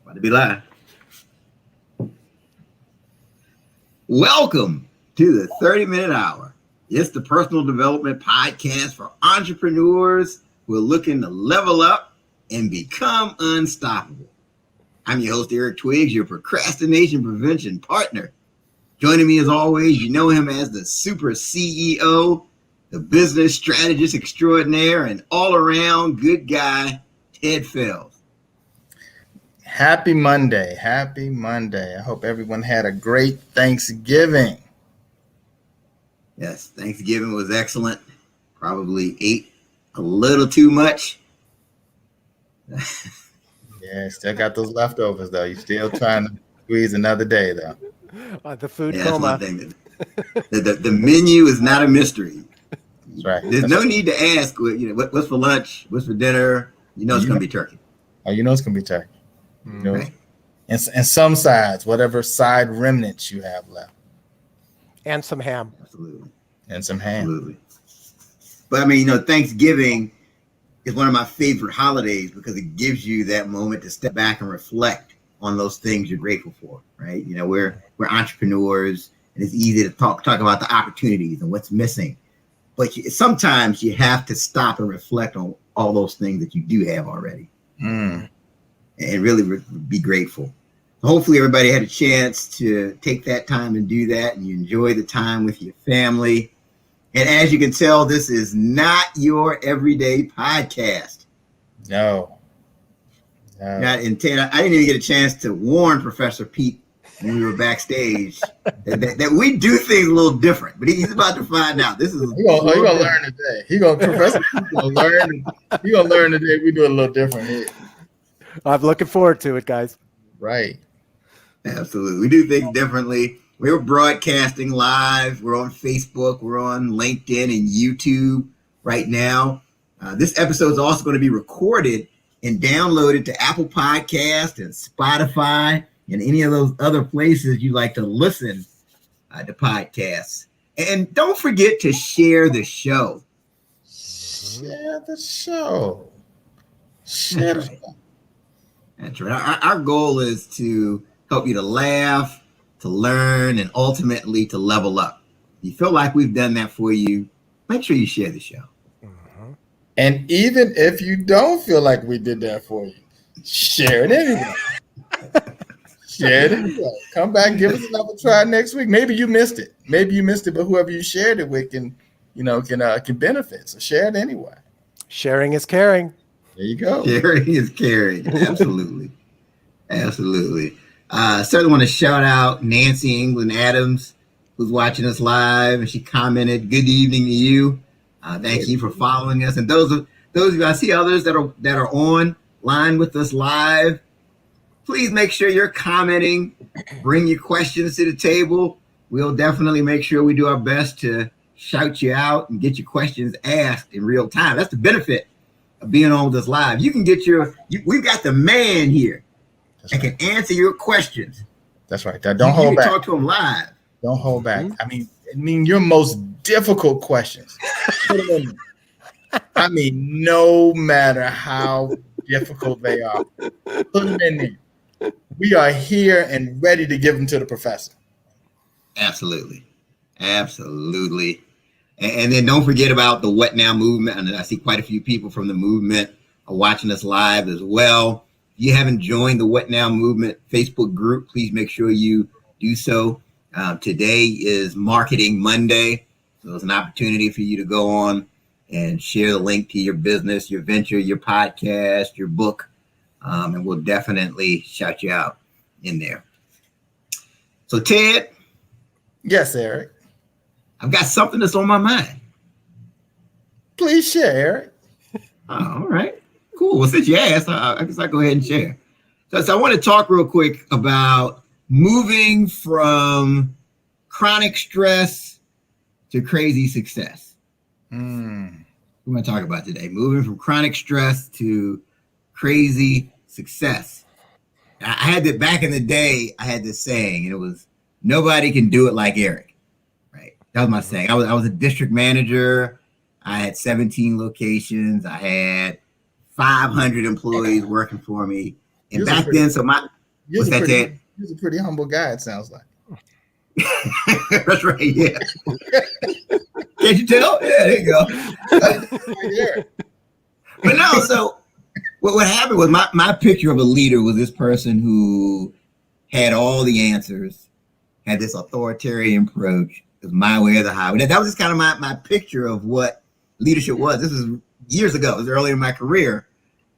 About to be live. Welcome to the 30-minute hour. It's the personal development podcast for entrepreneurs who are looking to level up and become unstoppable. I'm your host, Eric Twiggs, your procrastination prevention partner. Joining me as always, you know him as the super CEO, the business strategist extraordinaire, and all-around good guy, Ted Fells. Happy Monday. Happy Monday. I hope everyone had a great Thanksgiving. Yes, Thanksgiving was excellent. Probably ate a little too much. Yeah, still got those leftovers, though. You're still trying to squeeze another day, though. The food Yeah, coma. that's one thing. The menu is not a mystery. That's right. There's no need to ask, what's for lunch, what's for dinner. You know it's going to be turkey. Oh, you know it's going to be turkey. You know, Right. and some sides, whatever side remnants you have left. And some ham. Absolutely. And some ham. Absolutely. But I mean, Thanksgiving is one of my favorite holidays because it gives you that moment to step back and reflect on those things you're grateful for, right? We're entrepreneurs, and it's easy to talk about the opportunities and what's missing. But sometimes you have to stop and reflect on all those things that you do have already. And really be grateful. Hopefully everybody had a chance to take that time and do that, and you enjoy the time with your family. And as you can tell, this is not your everyday podcast. No. And Ted, I didn't even get a chance to warn Professor Pete when we were backstage that we do things a little different. But he's about to find out. This is He's gonna learn today. Professor Pete's gonna learn. He's gonna learn today. We do it a little different here. I'm looking forward to it, guys. Right. Absolutely. We do things differently. We're broadcasting live. We're on Facebook. We're on LinkedIn and YouTube right now. This episode is also going to be recorded and downloaded to Apple Podcast and Spotify and any of those other places you like to listen to podcasts. And don't forget to share the show. Share the show. Share the show. That's right. Our goal is to help you to laugh, to learn, and ultimately to level up. If you feel like we've done that for you, make sure you share the show. And even if you don't feel like we did that for you, share it anyway. Share it anyway. Come back and give us another try next week. Maybe you missed it. But whoever you shared it with can benefit. So share it anyway. Sharing is caring. There you go. Sharing is caring. Absolutely. Absolutely. Certainly want to shout out Nancy England Adams, who's watching us live, and she commented, "Good evening to you. Thank you for following us." And those of you, I see others that are on line with us live. Please make sure you're commenting. Bring your questions to the table. We'll definitely make sure we do our best to shout you out and get your questions asked in real time. That's the benefit of being on with us live. You can get we've got the man here that can answer your questions. That's right. Don't hold back. Talk to him live. Don't hold back. I mean, your most difficult questions. Put them in there. I mean, no matter how difficult they are, put them in there. We are here and ready to give them to the professor. Absolutely. Absolutely. And then don't forget about the What Now movement. And I see quite a few people from the movement are watching us live as well. If you haven't joined the What Now movement Facebook group, please make sure you do so. Today is Marketing Monday. So it's an opportunity for you to go on and share the link to your business, your venture, your podcast, your book. And we'll definitely shout you out in there. So Ted. Yes, Eric. I've got something that's on my mind. Please share, Eric. Oh, all right. Cool. Well, since you asked, I guess I'll go ahead and share. So I want to talk real quick about moving from chronic stress to crazy success. We're going to talk about today. Moving from chronic stress to crazy success. I had that back in the day. I had this saying, and it was, "Nobody can do it like Eric." That was my saying. I was a district manager. I had 17 locations. I had 500 employees working for me. And back then, so What's that, Ted? You're a pretty humble guy, it sounds like. That's right, yeah. Can't you tell? Yeah, there you go. But no, so what happened was my picture of a leader was this person who had all the answers, had this authoritarian approach. It was my way or the highway. That was just kind of my picture of what leadership was. This was years ago. It was early in my career.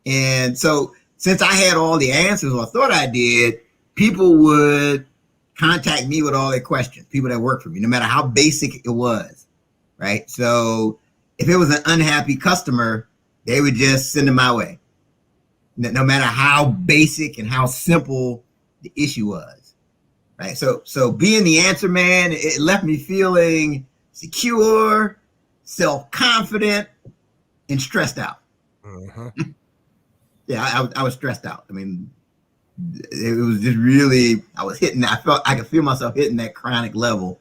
And so since I had all the answers, or thought I did, people would contact me with all their questions, people that work for me, no matter how basic it was, right? So if it was an unhappy customer, they would just send them my way, no matter how basic and how simple the issue was, right? So being the answer man, it left me feeling secure, self-confident, and stressed out. Yeah, I was stressed out. I mean, it was just really, I could feel myself hitting that chronic level.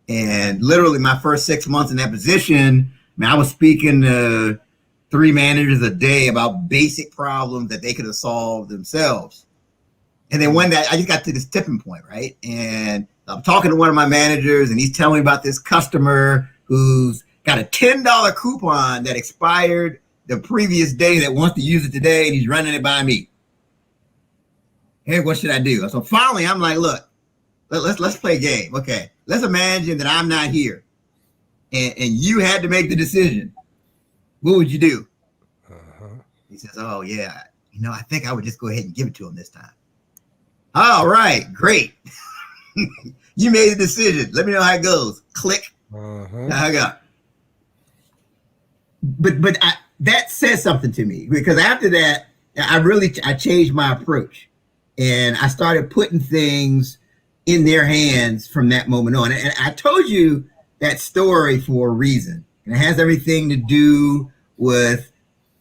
And literally my first 6 months in that position, I was speaking to 3 managers a day about basic problems that they could have solved themselves. And then one day I just got to this tipping point, right? And I'm talking to one of my managers and he's telling me about this customer who's got a $10 coupon that expired the previous day that wants to use it today, and he's running it by me. Hey, what should I do? So finally, I'm like, look, let's play a game. Okay, let's imagine that I'm not here, and you had to make the decision. What would you do? He says, oh yeah, I think I would just go ahead and give it to him this time. All right, great. You made the decision. Let me know how it goes. Click. I got. But that says something to me, because after that, I changed my approach, and I started putting things in their hands from that moment on. And I told you that story for a reason. And it has everything to do with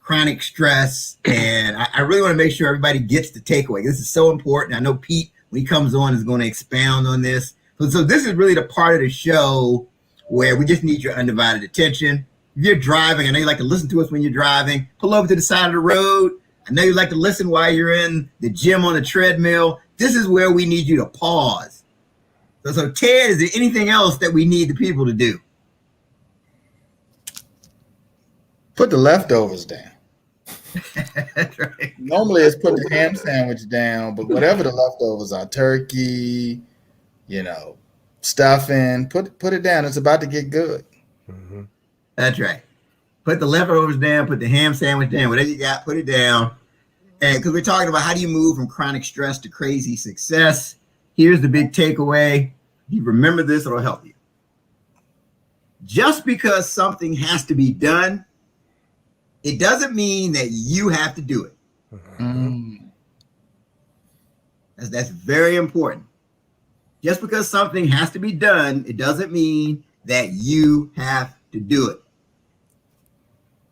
chronic stress. And I really want to make sure everybody gets the takeaway. This is so important. I know Pete, when he comes on, is going to expound on this. So this is really the part of the show where we just need your undivided attention. If you're driving, I know you like to listen to us when you're driving. Pull over to the side of the road. I know you like to listen while you're in the gym on the treadmill. This is where we need you to pause. So Ted, is there anything else that we need the people to do? Put the leftovers down. That's right. Normally it's put the ham sandwich down, but whatever the leftovers are, turkey, stuffing, put it down. It's about to get good. That's right. Put the leftovers down, put the ham sandwich down, whatever you got, put it down. And because we're talking about how do you move from chronic stress to crazy success, here's the big takeaway. If you remember this, it'll help you. Just because something has to be done, it doesn't mean that you have to do it. That's very important. Just because something has to be done, it doesn't mean that you have to do it.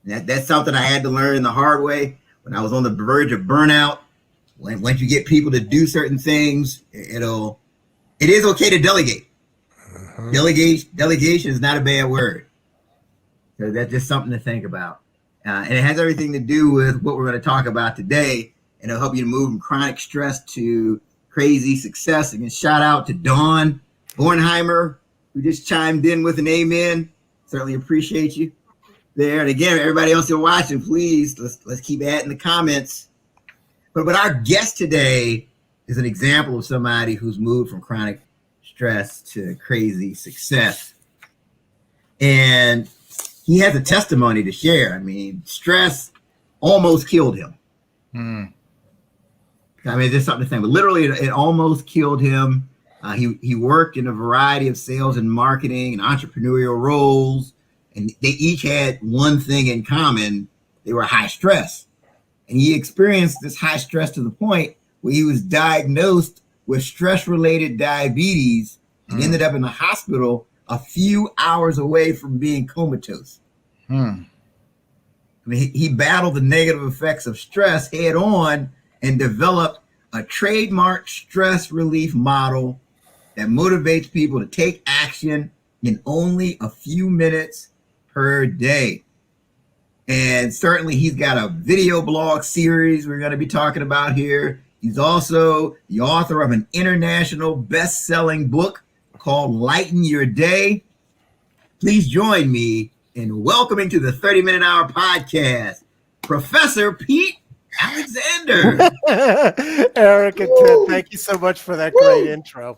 That's something I had to learn the hard way when I was on the verge of burnout. Once you get people to do certain things, it is okay to delegate. Delegation is not a bad word. So that's just something to think about. And it has everything to do with what we're going to talk about today. And it'll help you to move from chronic stress to crazy success. And shout out to Dawn Bornheimer, who just chimed in with an amen. Certainly appreciate you there. And again, everybody else who's watching, please, let's keep adding the comments. But our guest today is an example of somebody who's moved from chronic stress to crazy success. And he has a testimony to share. I mean, stress almost killed him. I mean, there's something to think, but literally it almost killed him. He worked in a variety of sales and marketing and entrepreneurial roles, and they each had one thing in common. They were high stress. And he experienced this high stress to the point where he was diagnosed with stress-related diabetes and ended up in the hospital a few hours away from being comatose. I mean, he battled the negative effects of stress head on and developed a trademarked stress relief model that motivates people to take action in only a few minutes per day. And certainly he's got a video blog series we're going to be talking about here. He's also the author of an international best-selling book called Lighten Your Day. Please join me in welcoming to the 30-Minute Hour podcast, Professor Pete Alexander. Eric and Ted, Woo! thank you so much for that great Woo! intro.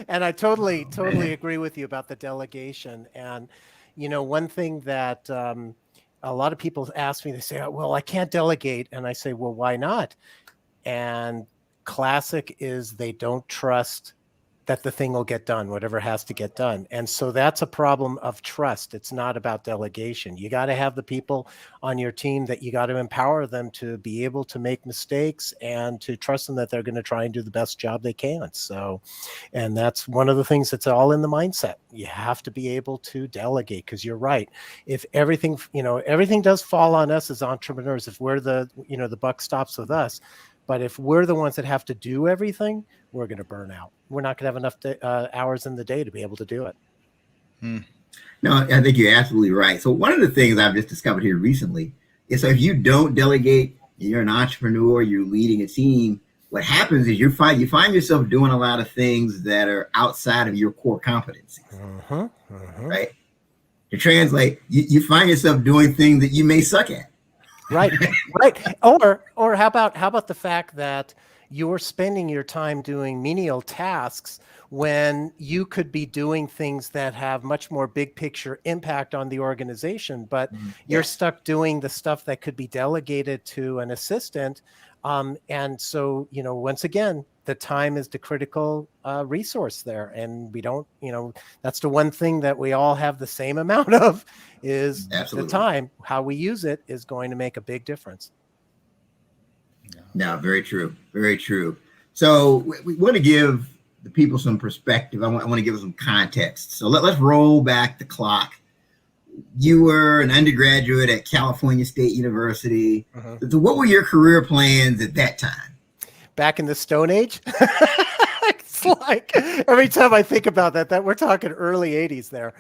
And I totally agree with you about the delegation. And, one thing that a lot of people ask me, they say, "Oh, well, I can't delegate." And I say, well, why not? And classic is they don't trust that the thing will get done, whatever has to get done. And so that's a problem of trust. It's not about delegation. You got to have the people on your team that you got to empower them to be able to make mistakes and to trust them that they're going to try and do the best job they can. So, and that's one of the things that's all in the mindset. You have to be able to delegate, because you're right. If everything, everything does fall on us as entrepreneurs, if we're the buck stops with us. But if we're the ones that have to do everything, we're going to burn out. We're not going to have enough hours in the day to be able to do it. No, I think you're absolutely right. So one of the things I've just discovered here recently is, so if you don't delegate, you're an entrepreneur, you're leading a team, what happens is you find yourself doing a lot of things that are outside of your core competencies, right? To translate, you find yourself doing things that you may suck at. Right. Or how about the fact that you're spending your time doing menial tasks when you could be doing things that have much more big picture impact on the organization, but you're stuck doing the stuff that could be delegated to an assistant. And so, once again, the time is the critical resource there. And we don't, that's the one thing that we all have the same amount of is the time. How we use it is going to make a big difference. No, very true. Very true. So we want to give the people some perspective. I want to give them some context. So let's roll back the clock. You were an undergraduate at California State University. So what were your career plans at that time? Back in the Stone Age? It's like every time I think about that we're talking early 80s there.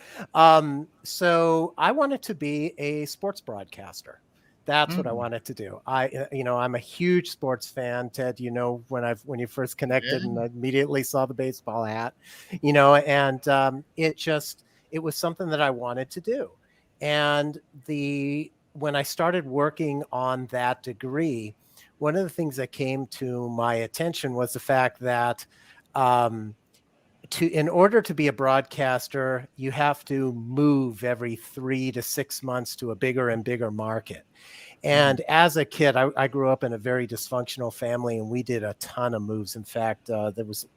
So I wanted to be a sports broadcaster. That's what I wanted to do. I'm a huge sports fan, Ted. When you first connected, and I immediately saw the baseball hat, and it was something that I wanted to do. And when I started working on that degree, one of the things that came to my attention was the fact that in order to be a broadcaster, you have to move every 3 to 6 months to a bigger and bigger market. And as a kid, I grew up in a very dysfunctional family, and we did a ton of moves. In fact, there was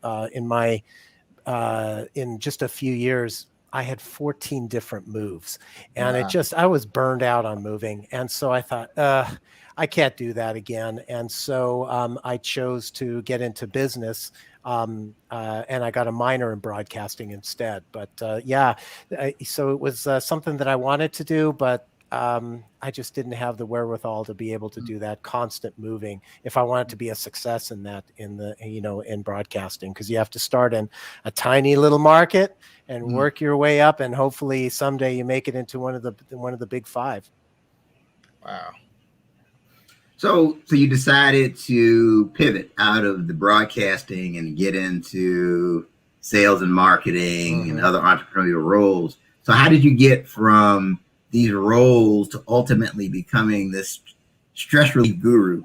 in just a few years, I had 14 different moves, and I was burned out on moving. And so I thought, I can't do that again. And so I chose to get into business. And I got a minor in broadcasting instead. But so it was something that I wanted to do, but I just didn't have the wherewithal to be able to do that constant moving if I wanted to be a success in that, in broadcasting, because you have to start in a tiny little market and work your way up, and hopefully someday you make it into one of the big five. Wow. So you decided to pivot out of the broadcasting and get into sales and marketing and other entrepreneurial roles. So how did you get from these roles to ultimately becoming this stress relief guru?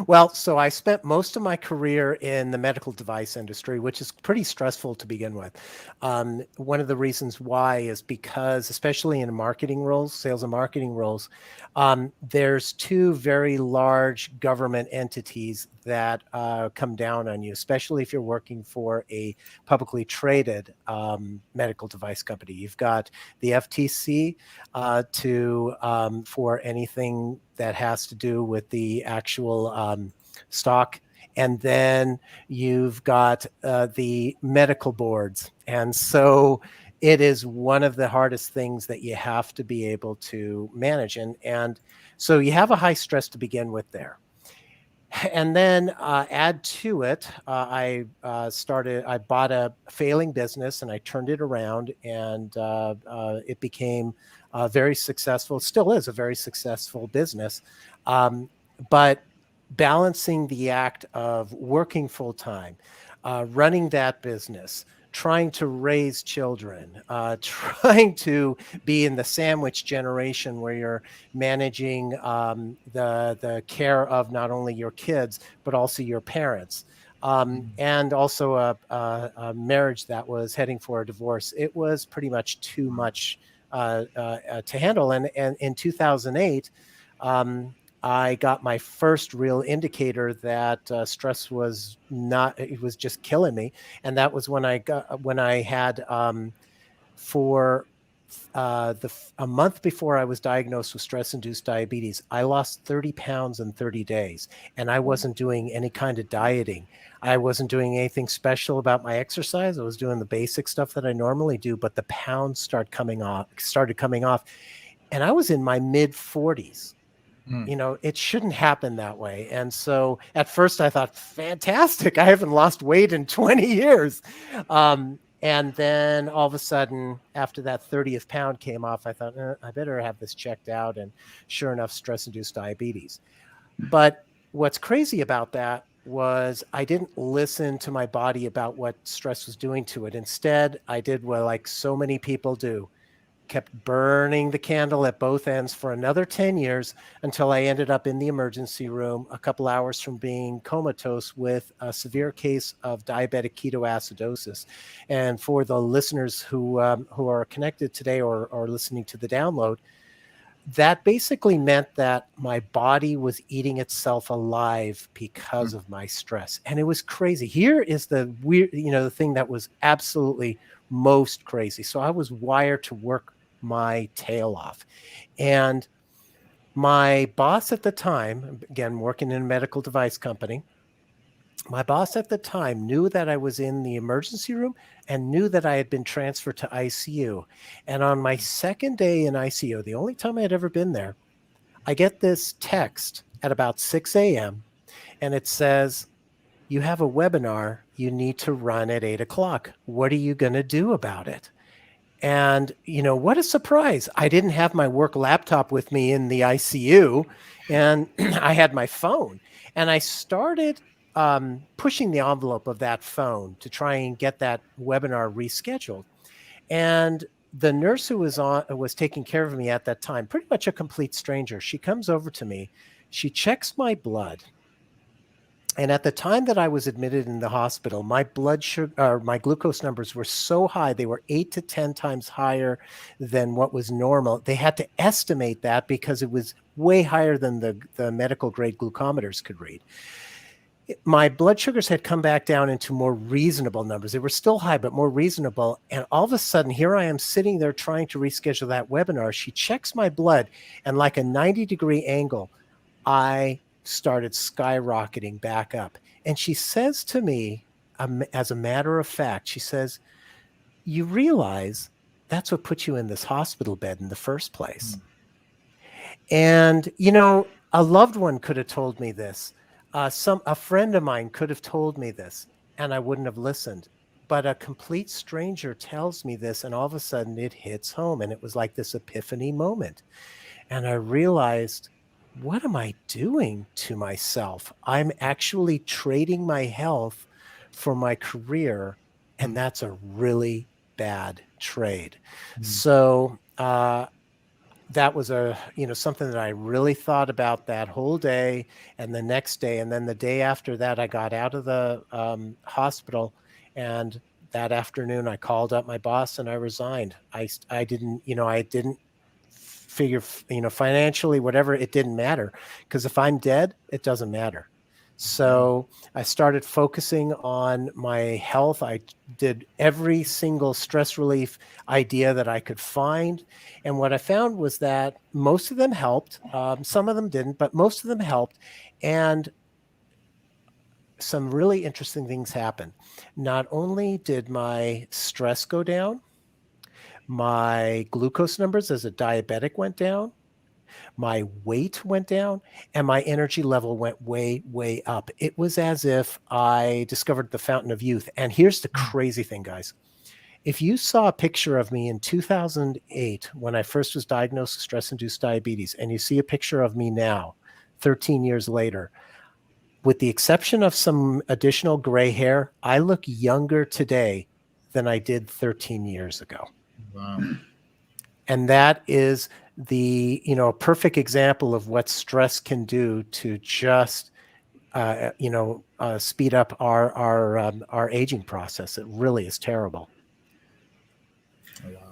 Well, so I spent most of my career in the medical device industry, which is pretty stressful to begin with. One of the reasons why is because, especially in marketing roles, sales and marketing roles, there's two very large government entities that come down on you, especially if you're working for a publicly traded medical device company. You've got the FTC for anything that has to do with the actual stock. And then you've got the medical boards. And so it is one of the hardest things that you have to be able to manage. And so you have a high stress to begin with there. And then add to it, I bought a failing business and I turned it around, and it became very successful. It still is a very successful business. But balancing the act of working full time, running that business, trying to raise children, trying to be in the sandwich generation where you're managing the care of not only your kids but also your parents. And also a marriage that was heading for a divorce. It was pretty much too much to handle. And in 2008, I got my first real indicator that stress was not, it was just killing me. And that was when I had, for a month before I was diagnosed with stress-induced diabetes, I lost 30 pounds in 30 days. And I wasn't doing any kind of dieting. I wasn't doing anything special about my exercise. I was doing the basic stuff that I normally do, but the pounds started coming off. And I was in my mid 40s. It shouldn't happen that way. And so at first I thought, fantastic, I haven't lost weight in 20 years. And then all of a sudden, after that 30th pound came off, I thought, I better have this checked out. And sure enough, stress-induced diabetes. But what's crazy about that was I didn't listen to my body about what stress was doing to it. Instead, I did what like so many people do, kept burning the candle at both ends for another 10 years until I ended up in the emergency room a couple hours from being comatose with a severe case of diabetic ketoacidosis. And for the listeners who are connected today or listening to the download, that basically meant that my body was eating itself alive because of my stress. And it was crazy. Here is the weird, the thing that was absolutely most crazy. So I was wired to work my tail off. And my boss at the time, again, working in a medical device company, my boss at the time knew that I was in the emergency room and knew that I had been transferred to ICU. And on my second day in ICU, the only time I had ever been there, I get this text at about 6 a.m. and it says, "You have a webinar you need to run at 8 o'clock. What are you going to do about it?" And, what a surprise. I didn't have my work laptop with me in the ICU, and I had my phone. And I started pushing the envelope of that phone to try and get that webinar rescheduled. And the nurse who was taking care of me at that time, pretty much a complete stranger, she comes over to me. She checks my blood. And at the time that I was admitted in the hospital, my blood sugar, my glucose numbers were so high, they were 8 to 10 times higher than what was normal. They had to estimate that because it was way higher than the medical grade glucometers could read. My blood sugars had come back down into more reasonable numbers. They were still high, but more reasonable. And all of a sudden, here I am sitting there trying to reschedule that webinar. She checks my blood, and like a 90-degree angle, I started skyrocketing back up. And she says to me, as a matter of fact, she says, "You realize that's what put you in this hospital bed in the first place." And, a loved one could have told me this. A friend of mine could have told me this, and I wouldn't have listened. But a complete stranger tells me this, and all of a sudden it hits home. And it was like this epiphany moment. And I realized, what am I doing to myself? I'm actually trading my health for my career, and that's a really bad trade. So that was something that I really thought about that whole day and the next day. And then the day after that, I got out of the hospital, and that afternoon I called up my boss and I resigned. I didn't figure, financially, whatever, it didn't matter, because if I'm dead, it doesn't matter. So I started focusing on my health. I did every single stress relief idea that I could find. And what I found was that most of them helped. Some of them didn't, but most of them helped. And some really interesting things happened. Not only did my stress go down, my glucose numbers as a diabetic went down, my weight went down, and my energy level went way, way up. It was as if I discovered the fountain of youth. And here's the crazy thing, guys. If you saw a picture of me in 2008, when I first was diagnosed with stress-induced diabetes, and you see a picture of me now, 13 years later, with the exception of some additional gray hair, I look younger today than I did 13 years ago. Wow. And that is a perfect example of what stress can do to just, speed up our aging process. It really is terrible.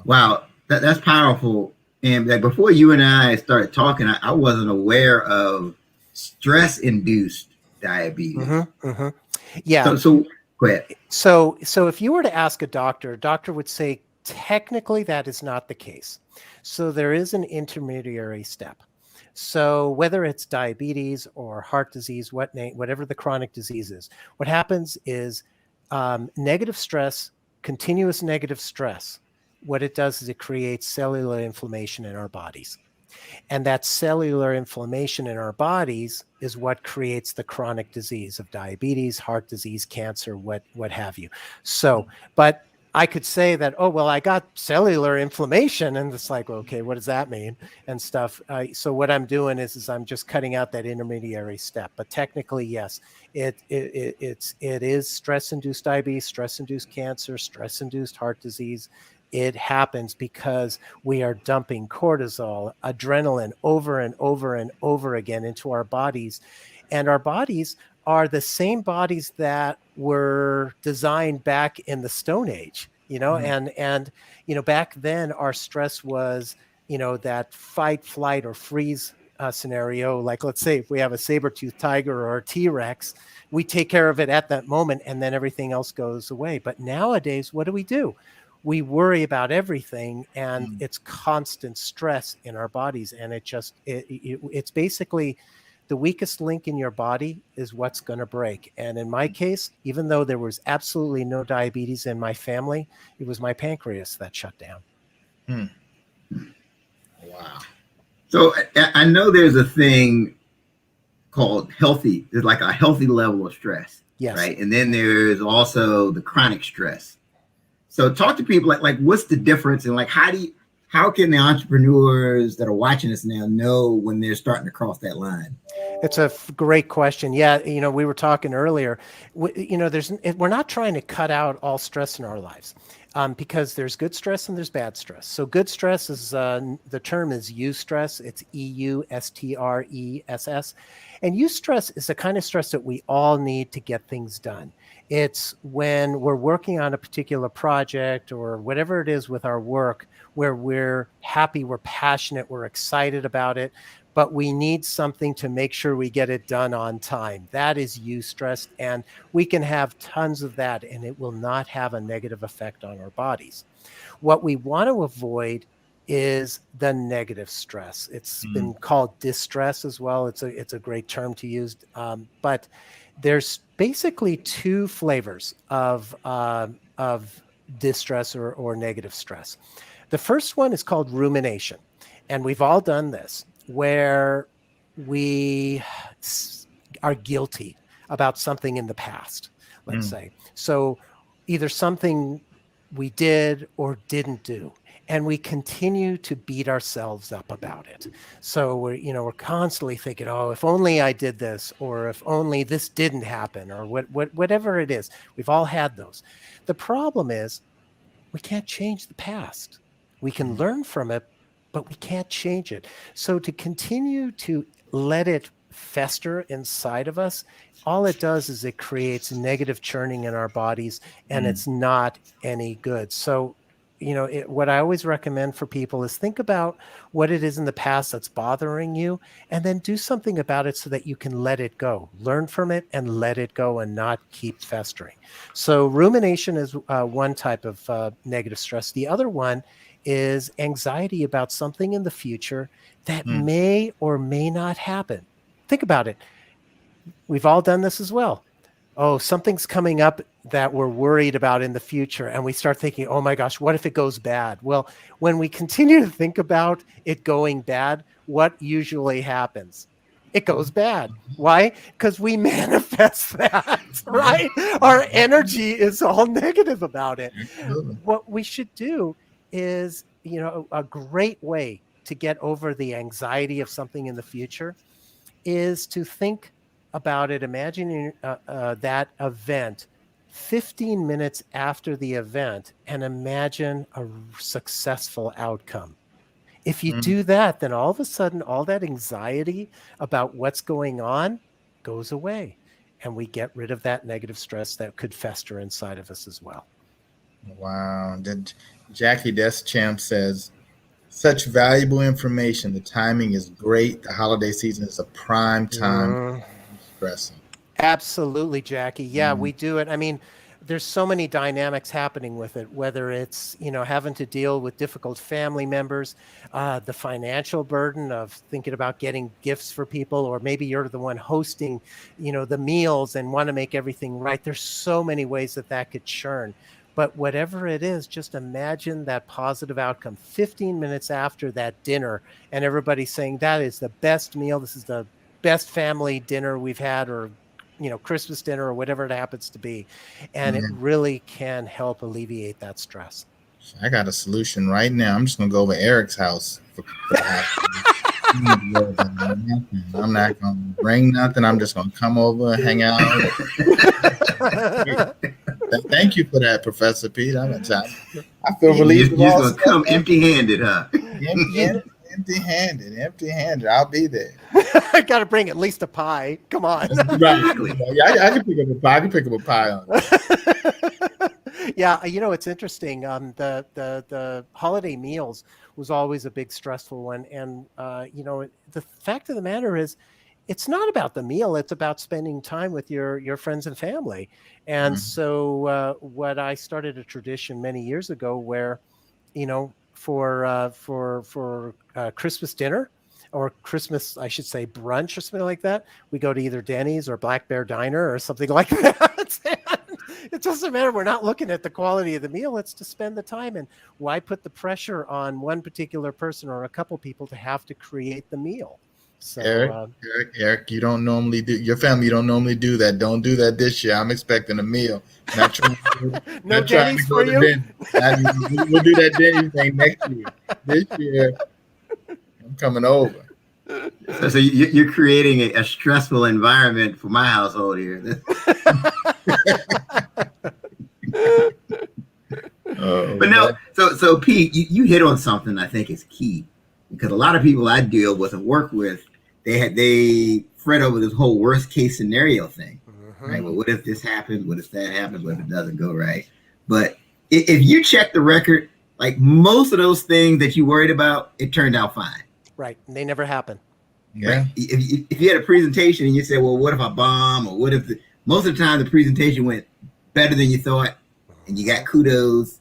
Wow, that's powerful. And like before you and I started talking, I wasn't aware of stress-induced diabetes. Mm-hmm, mm-hmm. Yeah. So go ahead. So if you were to ask a doctor would say technically that is not the case. So there is an intermediary step. So whether it's diabetes or heart disease, whatever the chronic disease is, what happens is negative stress, continuous negative stress. What it does is it creates cellular inflammation in our bodies. And that cellular inflammation in our bodies is what creates the chronic disease of diabetes, heart disease, cancer, what have you. So, but I could say that, oh, well, I got cellular inflammation. And it's like, okay, what does that mean? And stuff. So what I'm doing is I'm just cutting out that intermediary step. But technically, yes, it is stress-induced diabetes, stress-induced cancer, stress-induced heart disease. It happens because we are dumping cortisol, adrenaline over and over and over again into our bodies. And our bodies are the same bodies that were designed back in the Stone Age, and back then our stress was, that fight, flight, or freeze scenario. Like, let's say if we have a saber-toothed tiger or a T-Rex, we take care of it at that moment and then everything else goes away. But nowadays, what do? We worry about everything, and it's constant stress in our bodies. And it's basically the weakest link in your body is what's going to break. And in my case, even though there was absolutely no diabetes in my family, it was my pancreas that shut down. Wow. So I know there's a thing called healthy. There's like a healthy level of stress, yes, right? And then there's also the chronic stress. So talk to people like what's the difference, and like how can the entrepreneurs that are watching us now know when they're starting to cross that line? It's a great question. Yeah, we were talking earlier. We're not trying to cut out all stress in our lives, because there's good stress and there's bad stress. So good stress is the term is eustress. It's EUSTRESS, and eustress is the kind of stress that we all need to get things done. It's when we're working on a particular project or whatever it is with our work, where we're happy, we're passionate, we're excited about it, but we need something to make sure we get it done on time. That is eustress, and we can have tons of that, and it will not have a negative effect on our bodies. What we want to avoid is the negative stress. It's been called distress as well. It's a great term to use, but there's basically two flavors of distress or negative stress. The first one is called rumination, and we've all done this, where we are guilty about something in the past, let's say. So either something we did or didn't do, and we continue to beat ourselves up about it. So we're constantly thinking, oh, if only I did this, or if only this didn't happen, or whatever it is. We've all had those. The problem is we can't change the past. We can learn from it, but we can't change it. So to continue to let it fester inside of us, all it does is it creates negative churning in our bodies, and it's not any good. So, what I always recommend for people is think about what it is in the past that's bothering you, and then do something about it so that you can let it go. Learn from it and let it go, and not keep festering. So rumination is one type of negative stress. The other one is anxiety about something in the future that may or may not happen. Think about it. We've all done this as well. Oh, something's coming up that we're worried about in the future, and we start thinking, oh my gosh, what if it goes bad? Well, when we continue to think about it going bad, what usually happens? It goes bad. Why? Because we manifest that, right? Our energy is all negative about it. What we should do is, a great way to get over the anxiety of something in the future is to think about it, imagining that event 15 minutes after the event, and imagine a successful outcome. If you do that, then all of a sudden, all that anxiety about what's going on goes away. And we get rid of that negative stress that could fester inside of us as well. Wow. Jackie Deschamps says, such valuable information. The timing is great. The holiday season is a prime time stressing. Absolutely, Jackie. Yeah, we do it. I mean, there's so many dynamics happening with it, whether it's, having to deal with difficult family members, the financial burden of thinking about getting gifts for people, or maybe you're the one hosting, the meals and want to make everything right. There's so many ways that could churn. But whatever it is, just imagine that positive outcome 15 minutes after that dinner, and everybody's saying that is the best meal. This is the best family dinner we've had, or Christmas dinner, or whatever it happens to be. And it really can help alleviate that stress. I got a solution right now. I'm just going to go over Eric's house. I'm not going to bring nothing. I'm just going to come over and hang out. Thank you for that, Professor Pete. I feel relieved. You're just going to come empty-handed, huh? Empty-handed. I'll be there. I got to bring at least a pie. Come on. Right. Yeah, I can pick up a pie. I can pick up a pie on it. Yeah, it's interesting. The holiday meals was always a big stressful one. And, the fact of the matter is, it's not about the meal. It's about spending time with your friends and family. And so what I started a tradition many years ago where, for Christmas dinner, or Christmas, I should say, brunch or something like that, we go to either Denny's or Black Bear Diner or something like that. It doesn't matter. We're not looking at the quality of the meal. It's to spend the time. And why put the pressure on one particular person or a couple people to have to create the meal? So, Eric, you don't normally do, your family, you don't normally do that. Don't do that this year. I'm expecting a meal. Not trying to, no Denny's for you? We'll do that Denny's thing next year. This year, I'm coming over. So you're creating a stressful environment for my household here. But no, so Pete, you hit on something I think is key, because a lot of people I deal with and work with, they fret over this whole worst case scenario thing, right? Well, what if this happens? What if that happens? What if it doesn't go right? But if you check the record, like most of those things that you worried about, it turned out fine. Right. And they never happen. Yeah. Right? If you had a presentation and you said, well, what if I bomb? Or what if most of the time the presentation went better than you thought and you got kudos.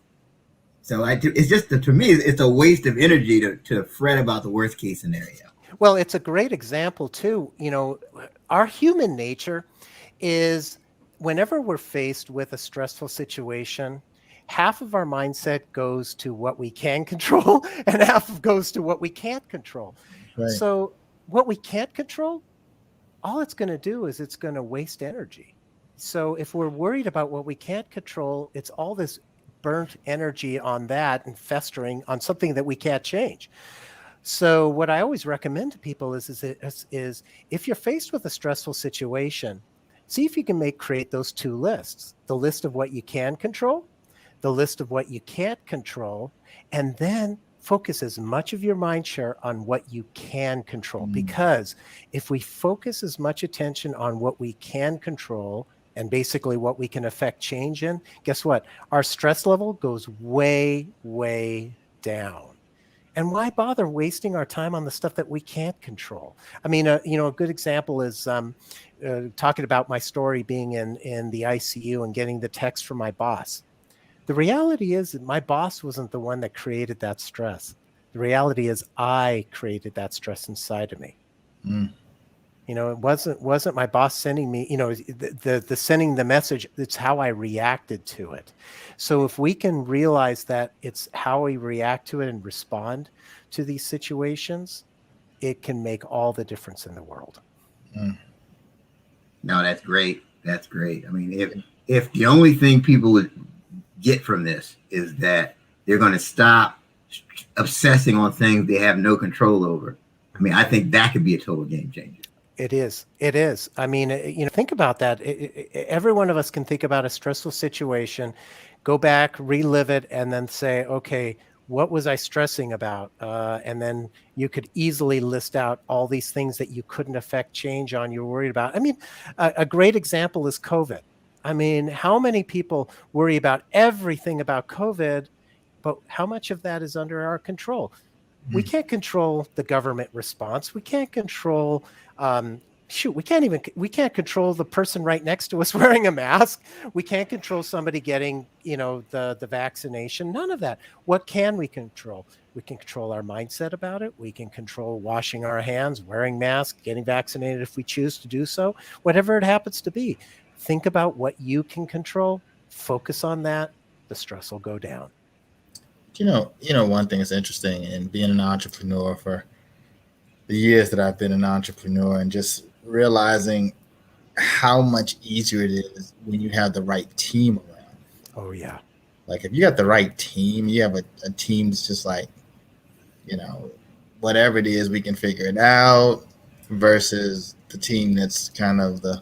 So it's just, to me, it's a waste of energy to fret about the worst case scenario. Well, it's a great example too. Our human nature is, whenever we're faced with a stressful situation, half of our mindset goes to what we can control and half goes to what we can't control. Right. So what we can't control, all it's going to do is it's going to waste energy. So if we're worried about what we can't control, it's all this burnt energy on that and festering on something that we can't change. So what I always recommend to people is if you're faced with a stressful situation, see if you can create those two lists: the list of what you can control, the list of what you can't control, and then focus as much of your mind share on what you can control. Because if we focus as much attention on what we can control and basically what we can affect change in, guess what? Our stress level goes way, way down. And why bother wasting our time on the stuff that we can't control? I mean, a good example is talking about my story being in the ICU and getting the text from my boss. The reality is that my boss wasn't the one that created that stress. The reality is I created that stress inside of me. It wasn't my boss sending me, the sending the message. It's how I reacted to it. So if we can realize that it's how we react to it and respond to these situations, it can make all the difference in the world. No, that's great. That's great. I mean, if the only thing people would get from this is that they're going to stop obsessing on things they have no control over, I mean, I think that could be a total game changer. It is. It is. I mean, think about that. Every one of us can think about a stressful situation, go back, relive it, and then say, okay, what was I stressing about? And then you could easily list out all these things that you couldn't affect change on, you're worried about. I mean, a great example is COVID. I mean, how many people worry about everything about COVID, but how much of that is under our control? We can't control the government response. We can't control, we can't control the person right next to us wearing a mask. We can't control somebody getting, the vaccination. None of that. What can we control? We can control our mindset about it. We can control washing our hands, wearing masks, getting vaccinated if we choose to do so, whatever it happens to be. Think about what you can control, focus on that. The stress will go down. One thing that's interesting in being an entrepreneur for the years that I've been an entrepreneur, and just realizing how much easier it is when you have the right team around. Oh, yeah. Like if you got the right team, you have a team that's just like, whatever it is, we can figure it out, versus the team that's kind of the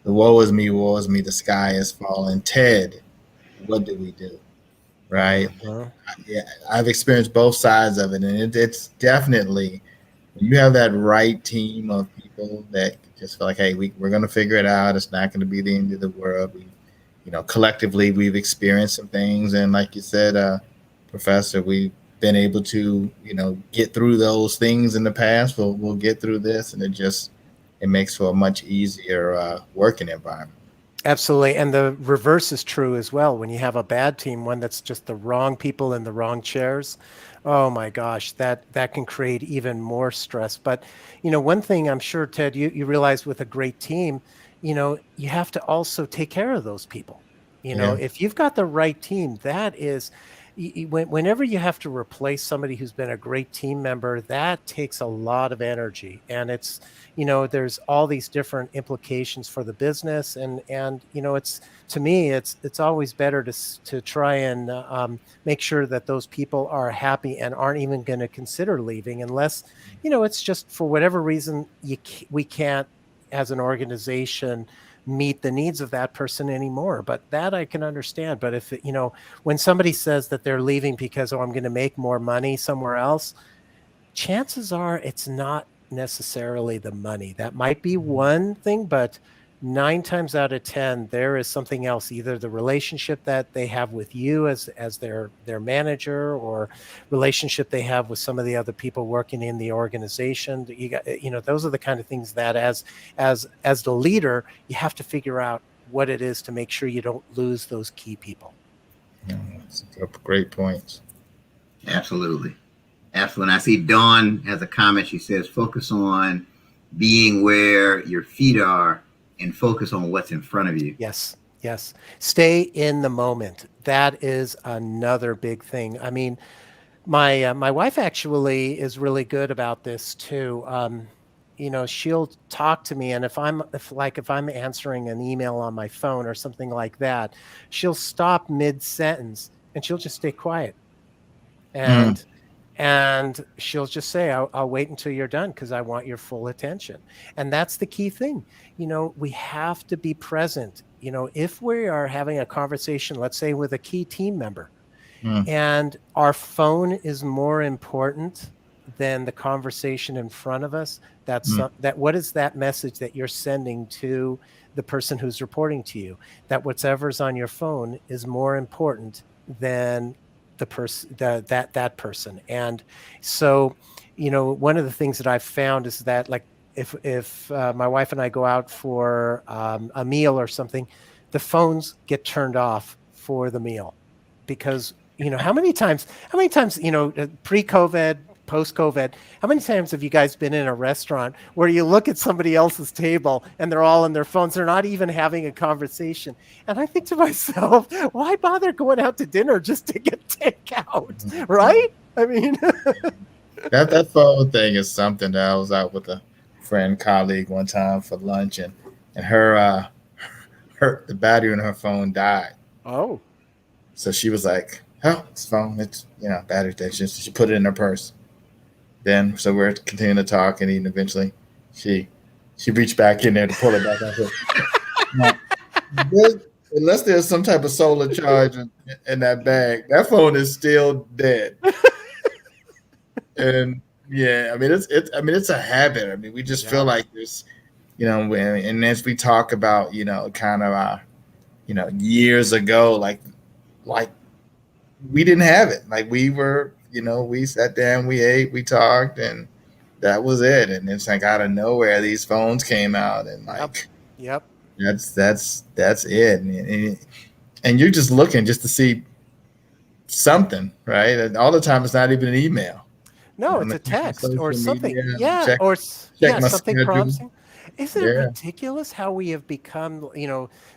woe is me, the sky is falling. Ted, what do we do? Right? Uh-huh. Yeah, I've experienced both sides of it, and it's definitely when you have that right team of people that just feel like, hey, we're going to figure it out. It's not going to be the end of the world. Collectively, we've experienced some things, and like you said, Professor, we've been able to, get through those things in the past. We'll get through this, and it makes for a much easier working environment. Absolutely. And the reverse is true as well. When you have a bad team, one that's just the wrong people in the wrong chairs, oh my gosh, that can create even more stress. But, one thing I'm sure, Ted, you realize with a great team, you have to also take care of those people. Yeah. If you've got the right team, that is, whenever you have to replace somebody who's been a great team member, that takes a lot of energy. And it's, there's all these different implications for the business. And it's, to me, it's always better to try and make sure that those people are happy and aren't even going to consider leaving unless, it's just for whatever reason we can't, as an organization, meet the needs of that person anymore. But that I can understand. But if when somebody says that they're leaving because, I'm going to make more money somewhere else, chances are it's not necessarily the money. That might be one thing, but 9 times out of 10, there is something else, either the relationship that they have with you as their manager, or relationship they have with some of the other people working in the organization. You got, those are the kind of things that as the leader, you have to figure out what it is to make sure you don't lose those key people. That's a great point. Absolutely. Absolutely. And I see Dawn has a comment. She says, focus on being where your feet are and focus on what's in front of you. Yes. Yes. Stay in the moment. That is another big thing. I mean, my wife actually is really good about this too. She'll talk to me, and if I'm answering an email on my phone or something like that, she'll stop mid-sentence and she'll just stay quiet. And she'll just say, I'll wait until you're done because I want your full attention. And that's the key thing. We have to be present. If we are having a conversation, let's say with a key team member, and our phone is more important than the conversation in front of us, what is that message that you're sending to the person who's reporting to you? That whatever's on your phone is more important than the person, that person. And so, one of the things that I've found is that, like, if my wife and I go out for a meal or something, the phones get turned off for the meal, because how many times pre-COVID, post-COVID, how many times have you guys been in a restaurant where you look at somebody else's table and they're all on their phones? They're not even having a conversation. And I think to myself, why bother going out to dinner just to get takeout, right? I mean, that phone thing is something that I was out with a friend, colleague one time for lunch, and her the battery in her phone died. Oh. So she was like, oh, it's phone, it's battery station. So she put it in her purse. Then, so we're continuing to talk and eat, and eventually she She reached back in there to pull it back out. Now, unless there's some type of solar charge in that bag, that phone is still dead. And yeah, I mean it's a habit. I mean, we just feel like there's, and as we talk about, kind of years ago, like we didn't have it. Like we were, we sat down, we ate, we talked, and that was it. And it's like out of nowhere, these phones came out, and like, yep, that's it. And you're just looking just to see something, right? And all the time, it's not even an email. no, it's a text or something. Yeah, check my something schedule. prompting. Isn't it ridiculous how we have become,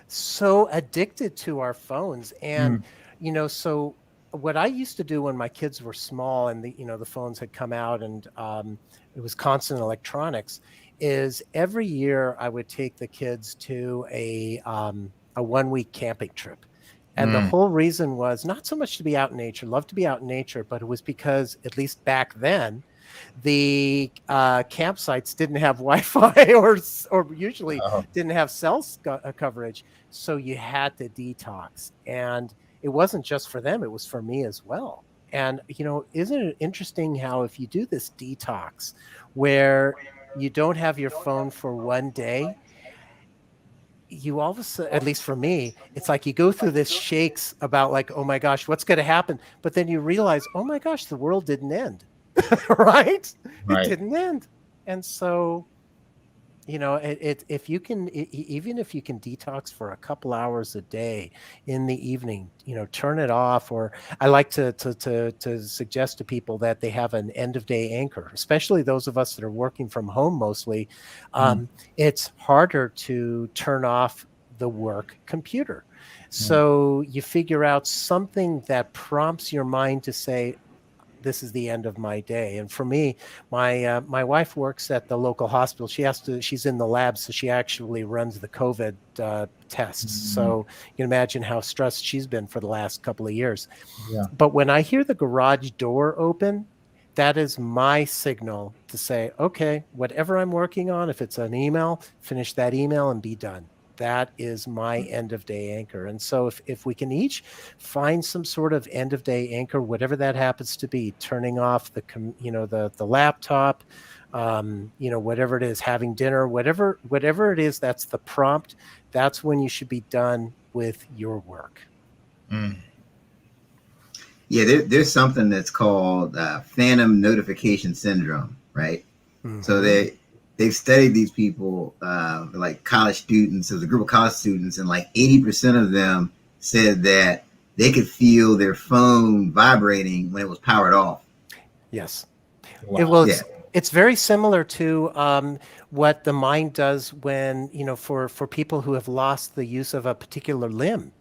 so addicted to our phones? And, so what I used to do when my kids were small and the phones had come out and it was constant electronics, is every year I would take the kids to a 1-week camping trip. And the whole reason was not so much to be out in nature, love to be out in nature, but it was because, at least back then, the campsites didn't have Wi-Fi or usually didn't have cell coverage. So you had to detox. And it wasn't just for them, it was for me as well. And, isn't it interesting how if you do this detox where you don't have your phone for one day, you all of a sudden, at least for me, it's like you go through this shakes about like, oh my gosh, what's going to happen? But then you realize, oh my gosh, the world didn't end, right? It didn't end. And so, if you can, even if you can detox for a couple hours a day in the evening, turn it off. Or I like to suggest to people that they have an end of day anchor, especially those of us that are working from home mostly. It's harder to turn off the work computer. So you figure out something that prompts your mind to say, this is the end of my day. And for me, my wife works at the local hospital. She's in the lab, so she actually runs the COVID tests. So you can imagine how stressed she's been for the last couple of years. Yeah. But when I hear the garage door open, that is my signal to say, okay, whatever I'm working on, if it's an email, finish that email and be done. That is my end of day anchor. And so if we can each find some sort of end of day anchor, whatever that happens to be, turning off the laptop, whatever it is, having dinner, whatever it is, that's the prompt. That's when you should be done with your work. Yeah, there's something that's called phantom notification syndrome, right? So they've studied these people, like college students. There's a group of college students, and like 80% of them said that they could feel their phone vibrating when it was powered off. Yes. Wow. It's very similar to what the mind does when, for people who have lost the use of a particular limb.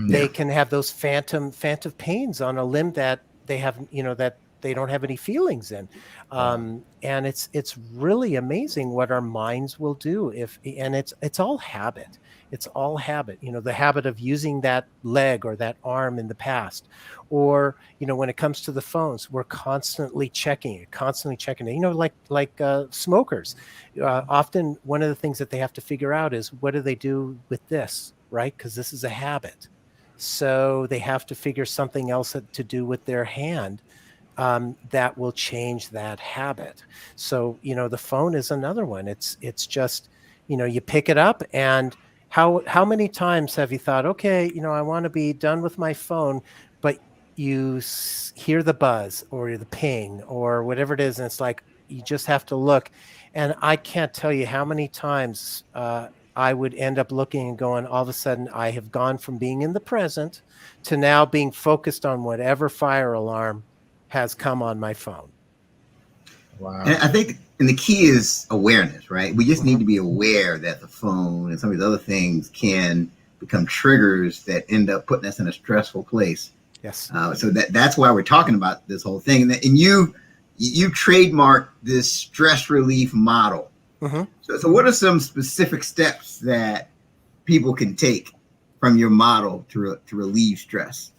They can have those phantom pains on a limb that they have, that they don't have any feelings in. And it's really amazing what our minds will do and it's all habit. It's all habit, the habit of using that leg or that arm in the past, or, when it comes to the phones, we're constantly checking it, like smokers. Often one of the things that they have to figure out is, what do they do with this, right? Because this is a habit. So they have to figure something else to do with their hand that will change that habit. So, the phone is another one. It's just, you pick it up, and how many times have you thought, okay, I want to be done with my phone, but you hear the buzz or the ping or whatever it is, and it's like, you just have to look. And I can't tell you how many times I would end up looking and going, all of a sudden I have gone from being in the present to now being focused on whatever fire alarm has come on my phone. Wow. And I think, and the key is awareness, right? We just need to be aware that the phone and some of these other things can become triggers that end up putting us in a stressful place. Yes. So that's why we're talking about this whole thing. And you trademarked this stress relief model. So what are some specific steps that people can take from your model to relieve stress?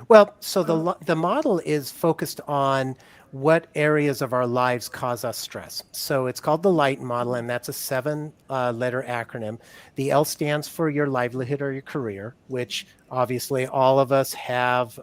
Well, so the model is focused on what areas of our lives cause us stress. So it's called the LIGHT model, and that's a 7-letter acronym. The L stands for your livelihood or your career, which obviously all of us have,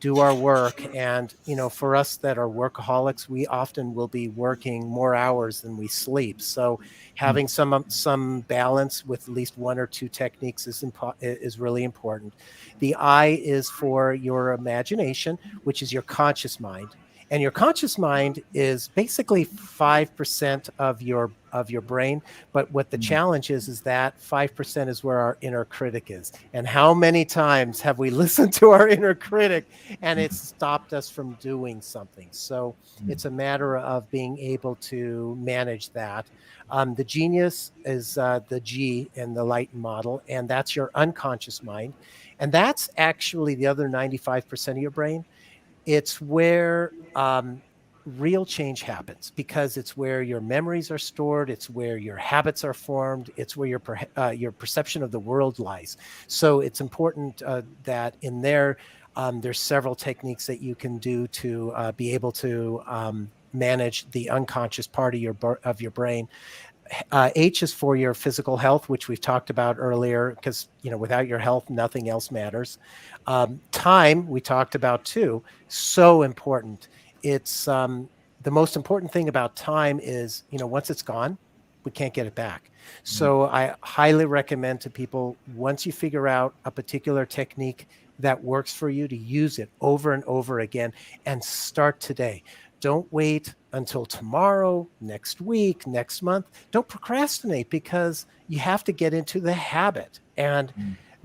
do our work. And, for us that are workaholics, we often will be working more hours than we sleep. So having some balance with at least one or two techniques is really important. The I is for your imagination, which is your conscious mind. And your conscious mind is basically 5% of your brain. But what the challenge is that 5% is where our inner critic is. And how many times have we listened to our inner critic and it's stopped us from doing something? So it's a matter of being able to manage that. The genius is the G in the Light model, and that's your unconscious mind. And that's actually the other 95% of your brain. It's where real change happens, because it's where your memories are stored. It's where your habits are formed. It's where your perception of the world lies. So it's important that in there, there's several techniques that you can do to be able to manage the unconscious part of your brain. H is for your physical health, which we've talked about earlier, because without your health, nothing else matters. Time, we talked about too, so important. It's the most important thing about time is, once it's gone, we can't get it back. So I highly recommend to people, once you figure out a particular technique that works for you, to use it over and over again and start today. Don't wait until tomorrow, next week, next month. Don't procrastinate, because you have to get into the habit. And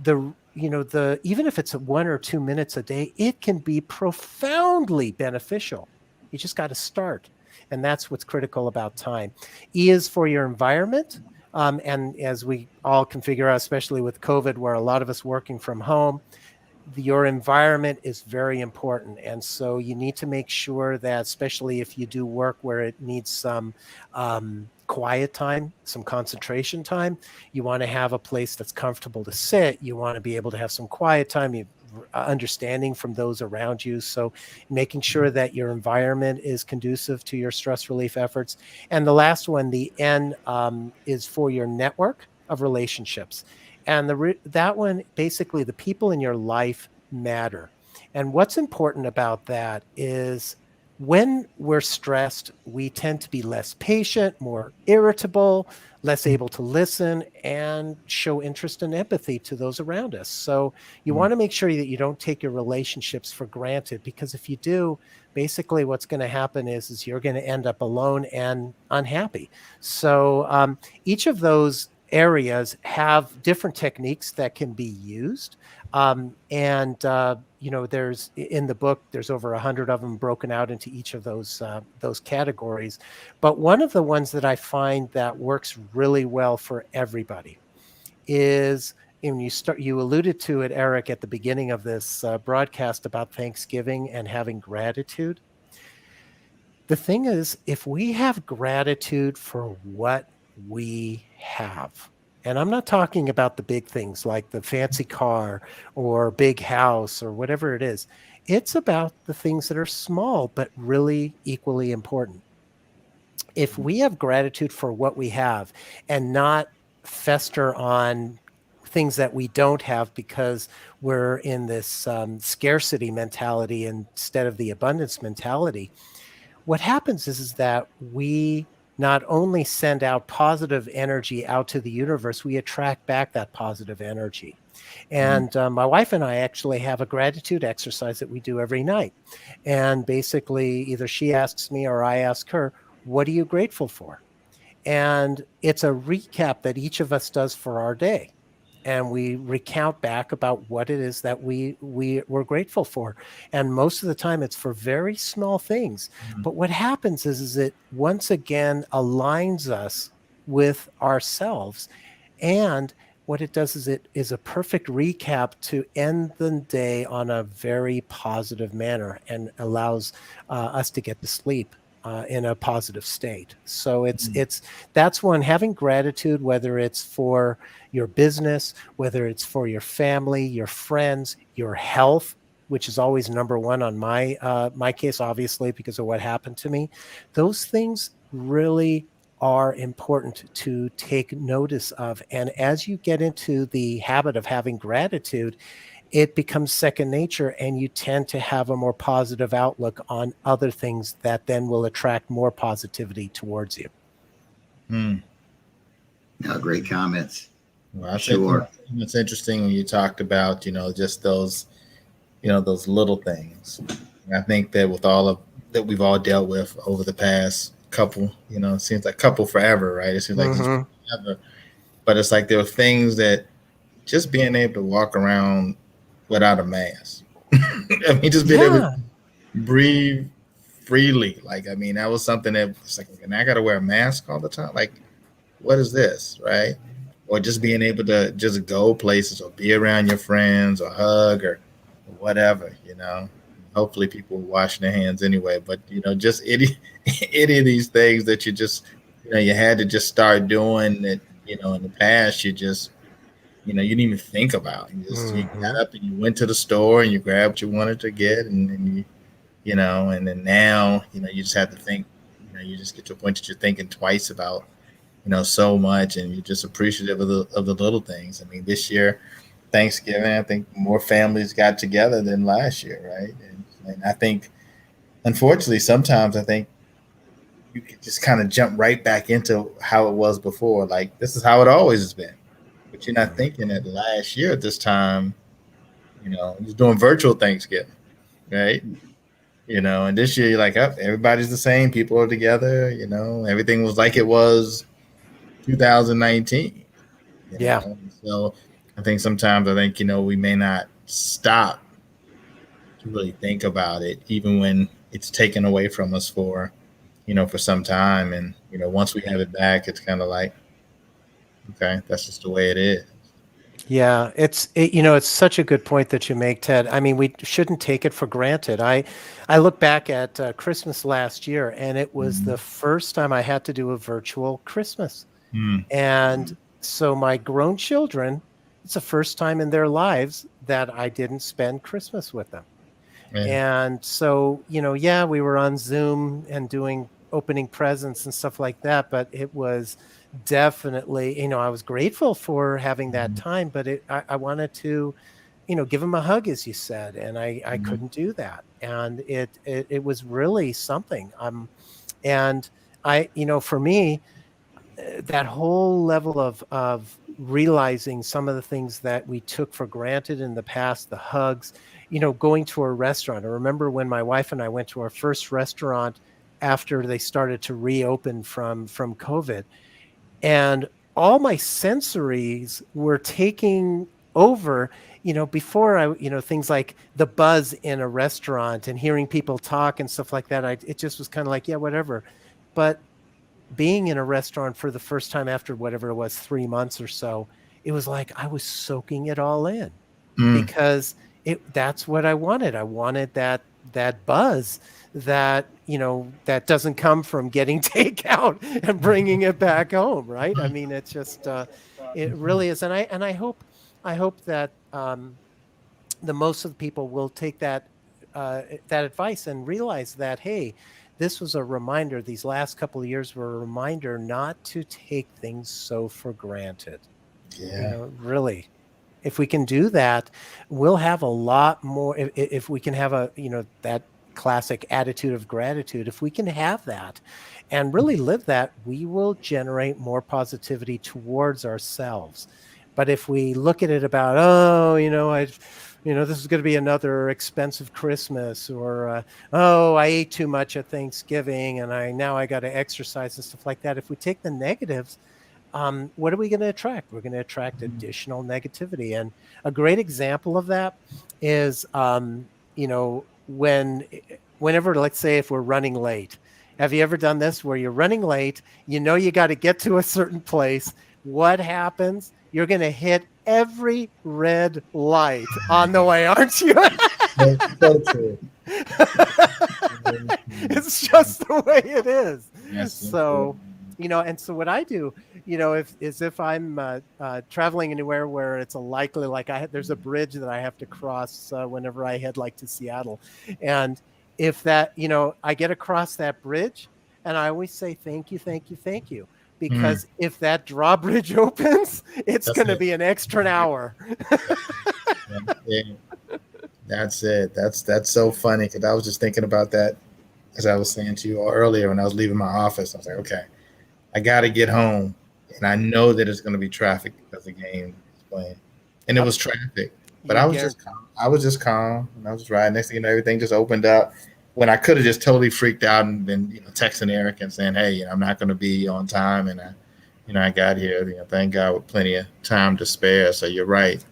the even if it's 1 or 2 minutes a day, it can be profoundly beneficial. You just got to start. And that's what's critical about time. E is for your environment. And as we all can figure out, especially with COVID, where a lot of us working from home, your environment is very important. And so you need to make sure that, especially if you do work where it needs some quiet time, some concentration time, you want to have a place that's comfortable to sit. You want to be able to have some quiet time, understanding from those around you. So making sure that your environment is conducive to your stress relief efforts. And the last one, the N, is for your network of relationships. And that one, basically, the people in your life matter. And what's important about that is, when we're stressed, we tend to be less patient, more irritable, less able to listen and show interest and empathy to those around us. So you want to make sure that you don't take your relationships for granted, because if you do, basically what's going to happen is you're going to end up alone and unhappy. So each of those areas have different techniques that can be used. There's, in the book, there's over 100 of them broken out into each of those categories. But one of the ones that I find that works really well for everybody is, when you alluded to it, Eric, at the beginning of this broadcast about Thanksgiving and having gratitude. The thing is, if we have gratitude for what we have, and I'm not talking about the big things like the fancy car or big house or whatever it is. It's about the things that are small, but really equally important. If we have gratitude for what we have and not fester on things that we don't have, because we're in this scarcity mentality instead of the abundance mentality, what happens is that we not only send out positive energy out to the universe, we attract back that positive energy. And my wife and I actually have a gratitude exercise that we do every night. And basically, either she asks me or I ask her, what are you grateful for? And it's a recap that each of us does for our day. And we recount back about what it is that we're grateful for. And most of the time it's for very small things. But what happens is it once again aligns us with ourselves. And what it does is it is a perfect recap to end the day on a very positive manner, and allows us to get to sleep in a positive state. So that's one, having gratitude, whether it's for your business, whether it's for your family, your friends, your health, which is always number one on my case, obviously, because of what happened to me. Those things really are important to take notice of. And as you get into the habit of having gratitude, it becomes second nature, and you tend to have a more positive outlook on other things that then will attract more positivity towards you. No, great comments. Well, I think Sure. it's interesting when you talked about, just those, those little things. And I think that with all of that we've all dealt with over the past couple, it seems like couple forever, right? It seems like it's forever. But it's like there are things that just being able to walk around without a mask. I mean, just being able to breathe freely. Like, I mean, that was something that was like, and I got to wear a mask all the time. Like, what is this, right? Or just being able to just go places or be around your friends or hug or whatever, Hopefully people were washing their hands anyway, but just any of these things that you just, you had to just start doing that, in the past, you just, you didn't even think about. You got up and you went to the store and you grabbed what you wanted to get, and then and then now, you just have to think, you just get to a point that you're thinking twice about, so much, and you're just appreciative of the little things. I mean, this year, Thanksgiving, I think more families got together than last year, right? And I think, unfortunately, sometimes I think you could just kind of jump right back into how it was before. Like, this is how it always has been. But you're not thinking that last year at this time, you're doing virtual Thanksgiving, right? And this year you're like, oh, everybody's the same. People are together. Everything was like it was 2019. Yeah. So I think sometimes we may not stop to really think about it, even when it's taken away from us for some time. And once we have it back, it's kind of like, okay, that's just the way it is. Yeah, it's such a good point that you make, Ted. I mean, we shouldn't take it for granted. I look back at Christmas last year, and it was the first time I had to do a virtual Christmas. And so my grown children, it's the first time in their lives that I didn't spend Christmas with them. And so, we were on Zoom and doing opening presents and stuff like that, but it was definitely, I was grateful for having that time, but I wanted to, give him a hug, as you said, and I couldn't do that. And it was really something. And for me, that whole level of realizing some of the things that we took for granted in the past, the hugs, going to a restaurant. I remember when my wife and I went to our first restaurant after they started to reopen from COVID, and all my sensories were taking over, before I, things like the buzz in a restaurant and hearing people talk and stuff like that. It just was kind of like, yeah, whatever. But being in a restaurant for the first time after whatever it was, 3 months or so, it was like I was soaking it all in because that's what I wanted. I wanted that buzz that, that doesn't come from getting takeout and bringing it back home. Right. I mean, it's just, it really is. And I hope that, the most of the people will take that advice and realize that, hey, this was a reminder. These last couple of years were a reminder not to take things so for granted. Yeah. Really, if we can do that, we'll have a lot more. If we can have that classic attitude of gratitude, if we can have that and really live that, we will generate more positivity towards ourselves. But if we look at it about, this is going to be another expensive Christmas, or, I ate too much at Thanksgiving and I got to exercise and stuff like that. If we take the negatives, what are we going to attract? We're going to attract additional negativity. And a great example of that is, whenever, let's say if we're running late, have you ever done this where you're running late, you got to get to a certain place? What happens? You're going to hit every red light on the way, aren't you? So true. It's just the way it is. Yes, So, and so what I do if I'm traveling anywhere where it's a likely, like there's a bridge that I have to cross whenever I head like to Seattle, and if that, I get across that bridge, and I always say thank you, thank you, thank you, because if that drawbridge opens, it's going to be an extra hour. That's it. That's so funny, because I was just thinking about that as I was saying to you earlier when I was leaving my office. I was like, okay, I got to get home, and I know that it's going to be traffic because the game is playing, and it was traffic. But I was just calm. I was just calm, and I was riding. Next thing you know, everything just opened up. When I could have just totally freaked out and been, texting Eric and saying, "Hey, I'm not going to be on time," and I got here. Thank God with plenty of time to spare. So you're right.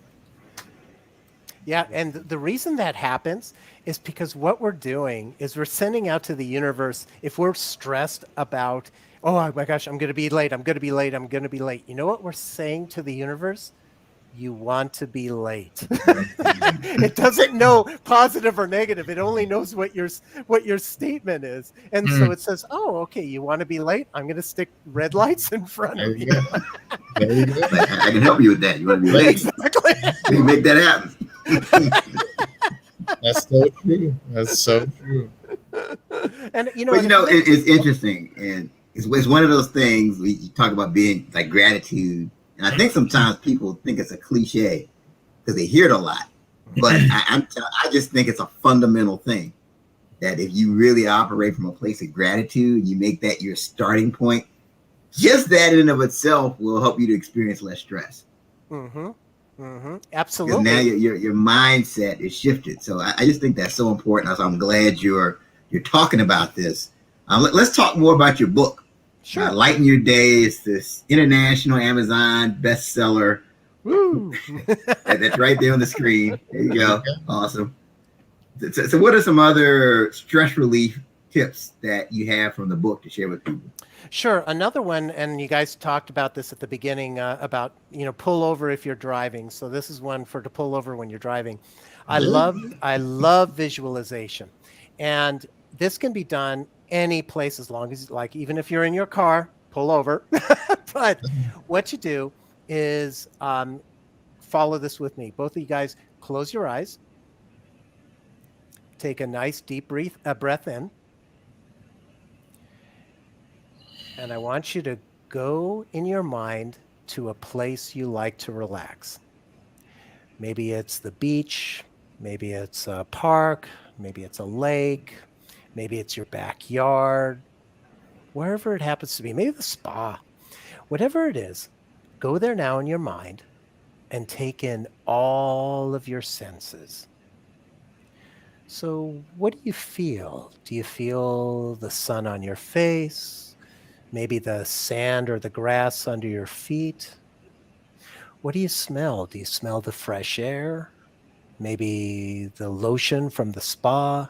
Yeah, and the reason that happens is because what we're doing is we're sending out to the universe. If we're stressed about, oh my gosh, I'm going to be late, I'm going to be late, I'm going to be late. You know what we're saying to the universe? You want to be late. It doesn't know positive or negative. It only knows what your statement is. And so it says, oh, okay, you want to be late? I'm going to stick red lights in front of you. There you go. I can help you with that. You want to be late? Exactly. We can make that happen. That's so true. That's so true. And it's interesting, and it's one of those things you talk about being like gratitude, and I think sometimes people think it's a cliche because they hear it a lot, but I just think it's a fundamental thing that if you really operate from a place of gratitude, you make that your starting point. Just that in and of itself will help you to experience less stress. Absolutely. Now your mindset is shifted. So I just think that's so important. So I'm glad you're talking about this. Let's talk more about your book. Sure. Lighten Your Day is this international Amazon bestseller. Woo. That's right there on the screen. There you go. Awesome. So what are some other stress relief tips that you have from the book to share with people? Sure. Another one, and you guys talked about this at the beginning about, pull over if you're driving. So this is one to pull over when you're driving. I love visualization. And this can be done any place as long as, like, even if you're in your car, pull over. But what you do is follow this with me. Both of you guys, close your eyes. Take a nice deep breath in. And I want you to go in your mind to a place you like to relax. Maybe it's the beach, maybe it's a park, maybe it's a lake, maybe it's your backyard, wherever it happens to be, maybe the spa. Whatever it is, go there now in your mind and take in all of your senses. So what do you feel? Do you feel the sun on your face? Maybe the sand or the grass under your feet? What do you smell? Do you smell the fresh air? Maybe the lotion from the spa?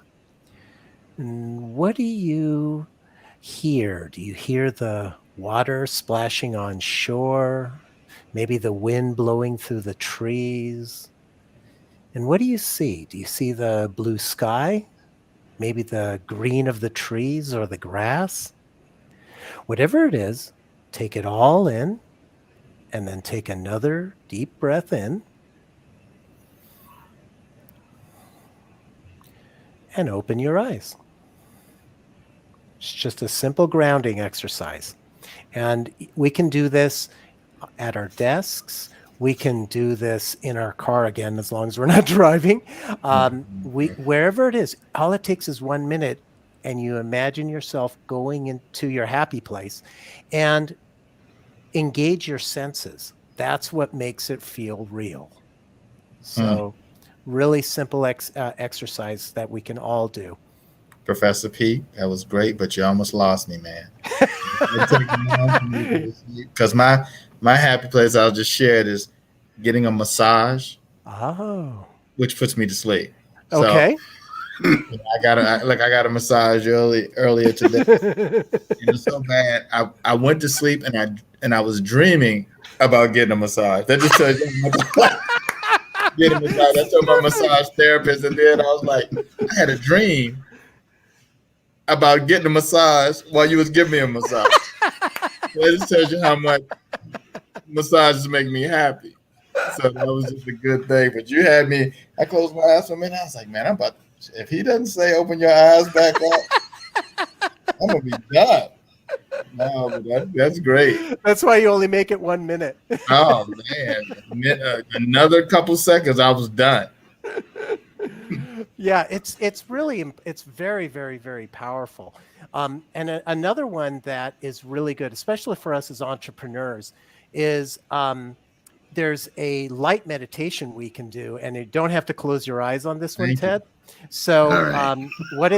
And what do you hear? Do you hear the water splashing on shore? Maybe the wind blowing through the trees? And what do you see? Do you see the blue sky? Maybe the green of the trees or the grass? Whatever it is, take it all in, and then take another deep breath in, and open your eyes. It's just a simple grounding exercise. And we can do this at our desks. We can do this in our car, again, as long as we're not driving. Wherever it is, all it takes is 1 minute, and you imagine yourself going into your happy place and engage your senses. That's what makes it feel real. So really simple exercise that we can all do. Professor Pete, that was great, but you almost lost me, man. Because my happy place, I'll just share it, is getting a massage. Oh. Which puts me to sleep. Okay. So, I got a massage earlier today. It was so bad. I went to sleep and I was dreaming about getting a massage. That just tells you getting a massage. I told my massage therapist, and then I was like, I had a dream about getting a massage while you was giving me a massage. So it just tells you how much massages make me happy. So that was just a good thing. But you had me, I closed my eyes for a minute. I was like, man, if he doesn't say open your eyes back up, I'm going to be done. No, but that's great. That's why you only make it 1 minute. Oh, man. Another couple seconds, I was done. Yeah, it's very, very, very powerful. Another one that is really good, especially for us as entrepreneurs, is there's a light meditation we can do, and you don't have to close your eyes on this one, Thank Ted. So right. what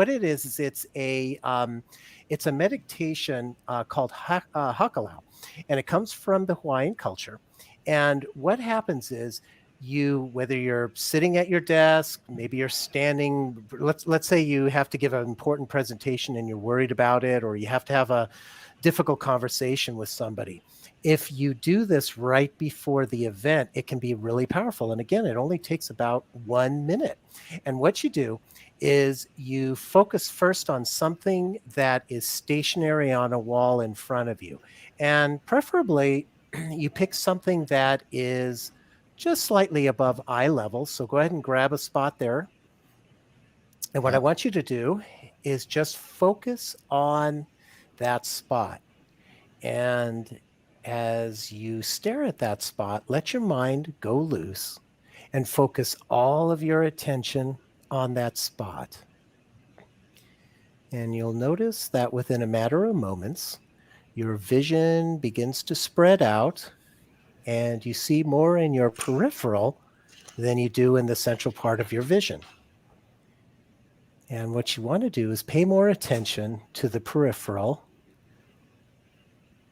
it is it's a meditation called Hakalau, and it comes from the Hawaiian culture. And what happens is whether you're sitting at your desk, maybe you're standing, let's say you have to give an important presentation and you're worried about it, or you have to have a difficult conversation with somebody. If you do this right before the event, it can be really powerful. And again, it only takes about 1 minute. And what you do is you focus first on something that is stationary on a wall in front of you. And preferably, you pick something that is just slightly above eye level. So go ahead and grab a spot there. And what I want you to do is just focus on that spot. And as you stare at that spot, let your mind go loose and focus all of your attention on that spot. And you'll notice that within a matter of moments, your vision begins to spread out, and you see more in your peripheral than you do in the central part of your vision. And what you want to do is pay more attention to the peripheral,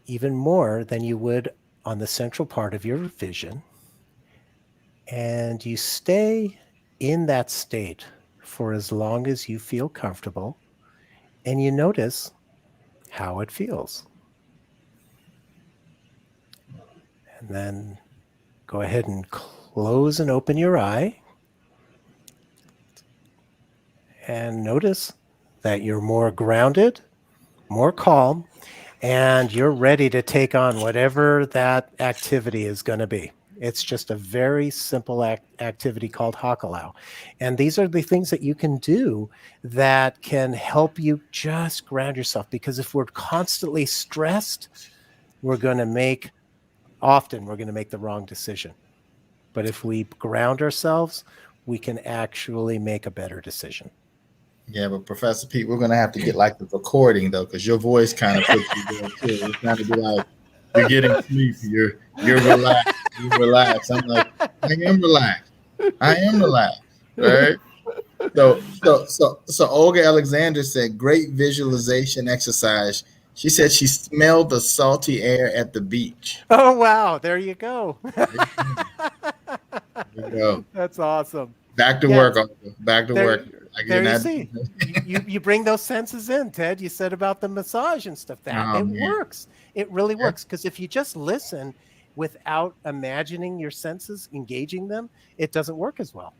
even more than you would on the central part of your vision. And you stay in that state for as long as you feel comfortable, and you notice how it feels. And then go ahead and close and open your eye. And notice that you're more grounded, more calm, and you're ready to take on whatever that activity is going to be. It's just a very simple activity called Hakalau. And these are the things that you can do that can help you just ground yourself. Because if we're constantly stressed, we're going to make the wrong decision. But if we ground ourselves, we can actually make a better decision. Yeah, but Professor Pete, we're going to have to get like the recording, though, because your voice kind of puts you there, too. It's going to be like, you're getting sleepy. You're relaxed. You're relaxed. I'm like, I am relaxed. Right? So Olga Alexander said, great visualization exercise. She said she smelled the salty air at the beach. Oh, wow. There you go. There you go. That's awesome. Back to work. Back to work. There you see. you bring those senses in, Ted. You said about the massage and stuff. Works. It really works. Because if you just listen without imagining your senses, engaging them, it doesn't work as well.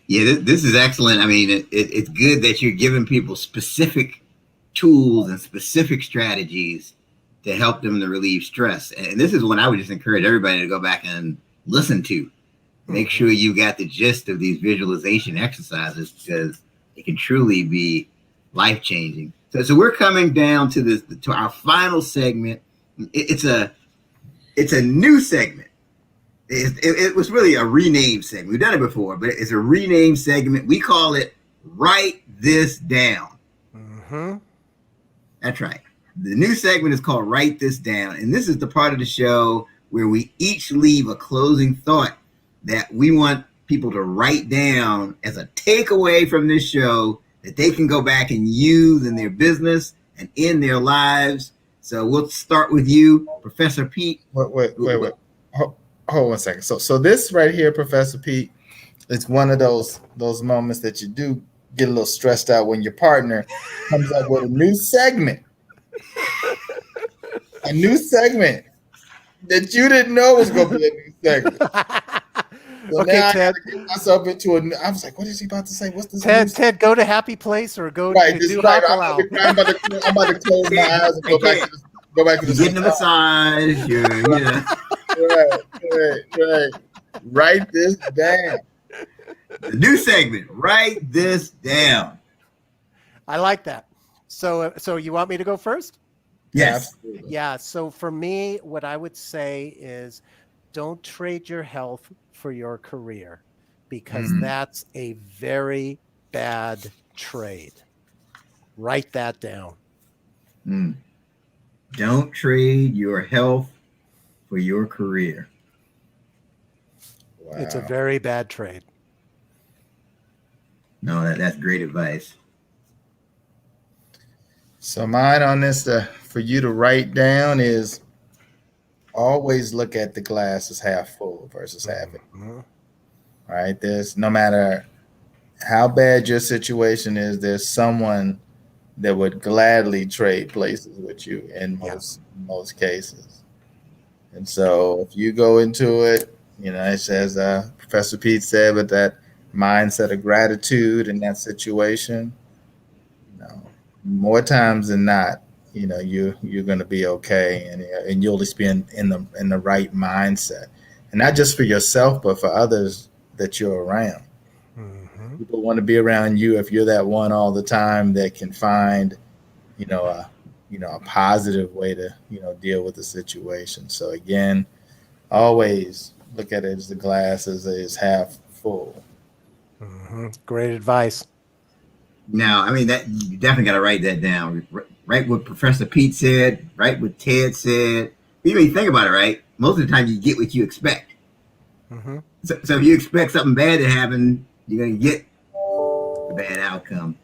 Yeah, this is excellent. I mean, it's good that you're giving people specific tools and specific strategies to help them to relieve stress. And this is one I would just encourage everybody to go back and listen to. Make sure you got the gist of these visualization exercises, because it can truly be life-changing. So we're coming down to our final segment. It's a new segment. It was really a renamed segment. We've done it before, but it's a renamed segment. We call it Write This Down. Mm-hmm. That's right. The new segment is called Write This Down. And this is the part of the show where we each leave a closing thought that we want people to write down as a takeaway from this show that they can go back and use in their business and in their lives. So we'll start with you, Professor Pete. Wait. Hold on a second. So this right here, Professor Pete, it's one of those moments that you do get a little stressed out when your partner comes up with a new segment. A new segment that you didn't know was going to be a new segment. So Okay, now I Ted. gotta get myself into I was like, what is he about to say? What's this? Ted, go to Happy Place or go Right, to this do right. Hakalao. I'm about to close my Ted, eyes and hey, go back Ted, to the you're getting a song. massage. Right. Write this down. The new segment. Write this down. I like that. So you want me to go first? Yes. Absolutely. Yeah. So for me, what I would say is don't trade your health for your career because that's a very bad trade. Write that down. Mm. Don't trade your health for your career. It's a Wow. very bad trade. No, that's great advice. So mine on this for you to write down is always look at the glass as half full versus half empty. Mm-hmm. All right. There's no matter how bad your situation is, there's someone that would gladly trade places with you in most cases. And so if you go into it, it's as Professor Pete said, with that mindset of gratitude in that situation, more times than not, you're going to be okay, and you'll just be in the right mindset, and not just for yourself, but for others that you're around. Mm-hmm. People want to be around you if you're that one all the time that can find, a positive way to deal with the situation. So again, always look at it as the glass is half full. Mm-hmm. Great advice. Now, I mean, that you definitely got to write that down. Write what Professor Pete said. Write what Ted said. You really think about it, right? Most of the time, you get what you expect. Mm-hmm. So if you expect something bad to happen, you're going to get the bad outcome.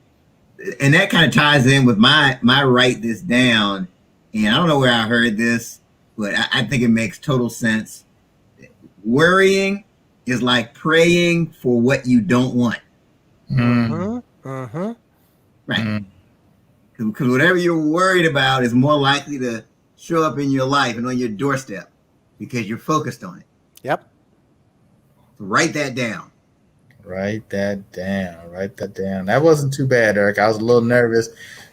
And that kind of ties in with my write this down. And I don't know where I heard this, but I think it makes total sense. Worrying is like praying for what you don't want. Mm. Mm-hmm. Mm-hmm. Right. Mm. Because whatever you're worried about is more likely to show up in your life and on your doorstep because you're focused on it. Yep. So write that down. Write that down. Write that down. That wasn't too bad, Eric. I was a little nervous,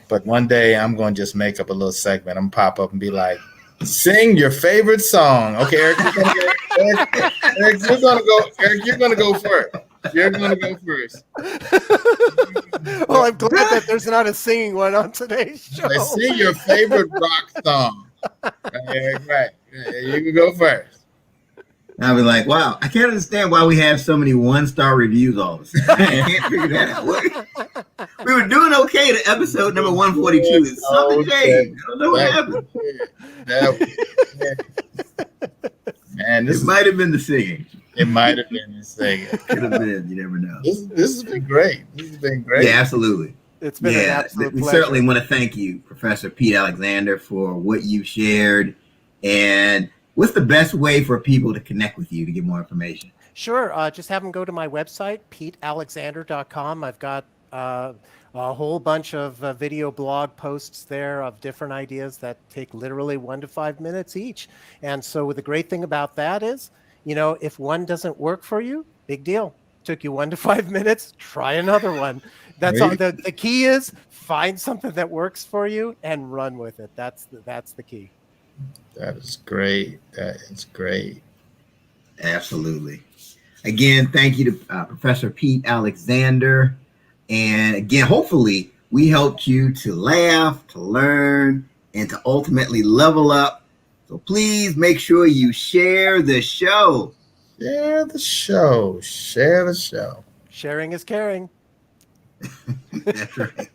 but one day I'm going to just make up a little segment. I'm going to pop up and be like, sing your favorite song. Okay, Eric, you're going to go. Eric, you're going to go first. You're going to go first. Well, I'm glad that there's not a singing one on today's show. I sing your favorite rock song. Eric, right. You can go first. I'll be like, wow, I can't understand why we have so many 1-star reviews all of a sudden. I can't figure that out. We were doing okay to episode number 142. It's something changed. I don't know what happened. Man, it might have been the singing. It might have been the singing. Could have been. You never know. This has been great. This has been great. Yeah, absolutely. It's been an absolute we pleasure. certainly want to thank you, Professor Pete Alexander, for what you've shared. And what's the best way for people to connect with you to get more information? Sure. Just have them go to my website, petealexander.com. I've got a whole bunch of video blog posts there of different ideas that take literally 1 to 5 minutes each. And so the great thing about that is, if one doesn't work for you, big deal. Took you 1 to 5 minutes, try another one. That's all. The key is find something that works for you and run with it. That's the key. That is great. That is great. Absolutely. Again, thank you to Professor Pete Alexander. And again, hopefully we helped you to laugh, to learn, and to ultimately level up. So please make sure you share the show. Share the show. Share the show. Sharing is caring. That's right.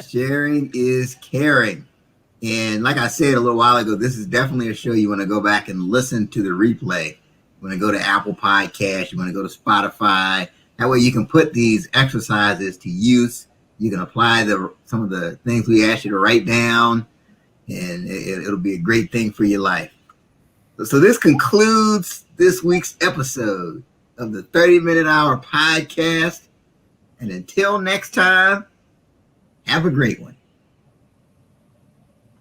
Sharing is caring. And like I said a little while ago, this is definitely a show you want to go back and listen to the replay. You want to go to Apple Podcasts. You want to go to Spotify. That way you can put these exercises to use. You can apply some of the things we asked you to write down, and it'll be a great thing for your life. So this concludes this week's episode of the 30-Minute Hour podcast. And until next time, have a great one.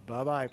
Bye-bye.